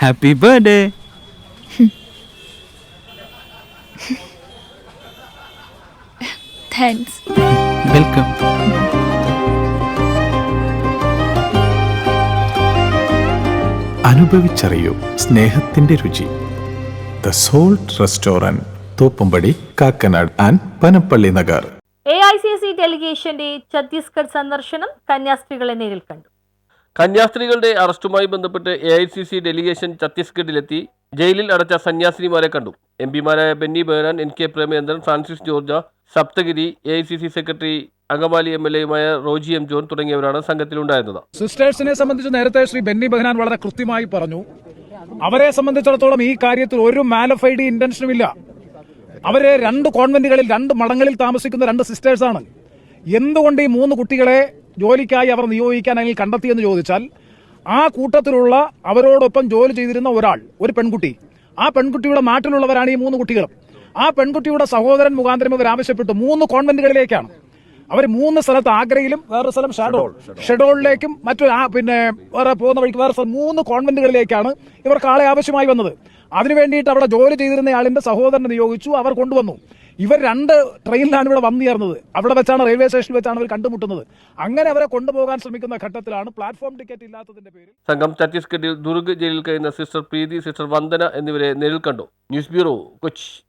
Happy birthday. Thanks. Welcome. അനുഭവിച്ചറിയൂ സ്നേഹത്തിന്റെ രുചി. The salt restaurant, Thoppumpady, Kakkanad and Panampilly Nagar. AICC ഡെലിഗേഷന്റെ ഛത്തീസ്ഗഡ് സന്ദർശനം കന്യാസ്ത്രീകളെ നേരിൽ കണ്ടു. കന്യാസ്ത്രീകളുടെ അറസ്റ്റുമായി ബന്ധപ്പെട്ട് AICC ഡെലിഗേഷൻ ഛത്തീസ്ഗഡിലെത്തി ജയിലിൽ അടച്ച സന്യാസിനിമാരെ കണ്ടു. MP-മാരായ Benny Behanan, NK Premachandran, Francis George, Sapthagiri, AICC secretary Angamaly MLA-യുമായ റോജി M. ജോൺ തുടങ്ങിയവരാണ് സംഘത്തിലുണ്ടായിരുന്നത്. സിസ്റ്റേഴ്സിനെ സംബന്ധിച്ച് നേരത്തെ ശ്രീ ബെന്നി ബെഹനാൻ വളരെ കൃത്യമായി പറഞ്ഞു. അവരെ സംബന്ധിച്ചിടത്തോളം ഈ കാര്യത്തിൽ ഒരു മാലഫൈഡ് ഇന്റൻഷനുമില്ല. അവരെ 2 കോൺവെന്റുകളിൽ 2 മഠങ്ങളിൽ താമസിക്കുന്ന 2 സിസ്റ്റേഴ്സാണ്. എന്തുകൊണ്ട് ഈ 3 കുട്ടികളെ ജോലിക്കായി അവർ നിയോഗിക്കാൻ അല്ലെങ്കിൽ കണ്ടെത്തിയെന്ന് ചോദിച്ചാൽ, ആ കൂട്ടത്തിലുള്ള അവരോടൊപ്പം ജോലി ചെയ്തിരുന്ന ഒരു പെൺകുട്ടി, ആ പെൺകുട്ടിയുടെ നാട്ടിലുള്ളവരാണ് ഈ 3 കുട്ടികളും. ആ പെൺകുട്ടിയുടെ സഹോദരൻ മുഖാന്തരം ഇവർ ആവശ്യപ്പെട്ടു 3 കോൺവെന്റുകളിലേക്കാണ്. അവർ 3 സ്ഥലത്ത്, ആഗ്രയിലും വേറെ സ്ഥലം ഷെഡോളിലേക്കും വേറെ പോകുന്ന വഴിക്ക് വേറെ സ്ഥലം 3 കോൺവെന്റുകളിലേക്കാണ് ഇവർക്ക് ആളെ ആവശ്യമായി വന്നത്. അതിനുവേണ്ടിയിട്ട് അവിടെ ജോലി ചെയ്തിരുന്നയാളിന്റെ സഹോദരനെ നിയോഗിച്ചു. അവർ കൊണ്ടുവന്നു. ഇവർ 2 ട്രെയിനിലാണ് ഇവിടെ വന്നു ചേർന്നത്. അവിടെ വെച്ചാണ്, റെയിൽവേ സ്റ്റേഷനിൽ വെച്ചാണ് അവർ കണ്ടുമുട്ടുന്നത്. അങ്ങനെ അവരെ കൊണ്ടുപോകാൻ ശ്രമിക്കുന്ന ഘട്ടത്തിലാണ് പ്ലാറ്റ്ഫോം ടിക്കറ്റ് ഇല്ലാത്തതിന്റെ പേരിൽ സംഘം ഛത്തീസ്ഗഡിൽ ദുർഗ് ജയിലിൽ കഴിയുന്ന സിസ്റ്റർ പ്രീതി, സിസ്റ്റർ വന്ദന എന്നിവരെ നേരിൽ കണ്ടു. News bureau, Kochi.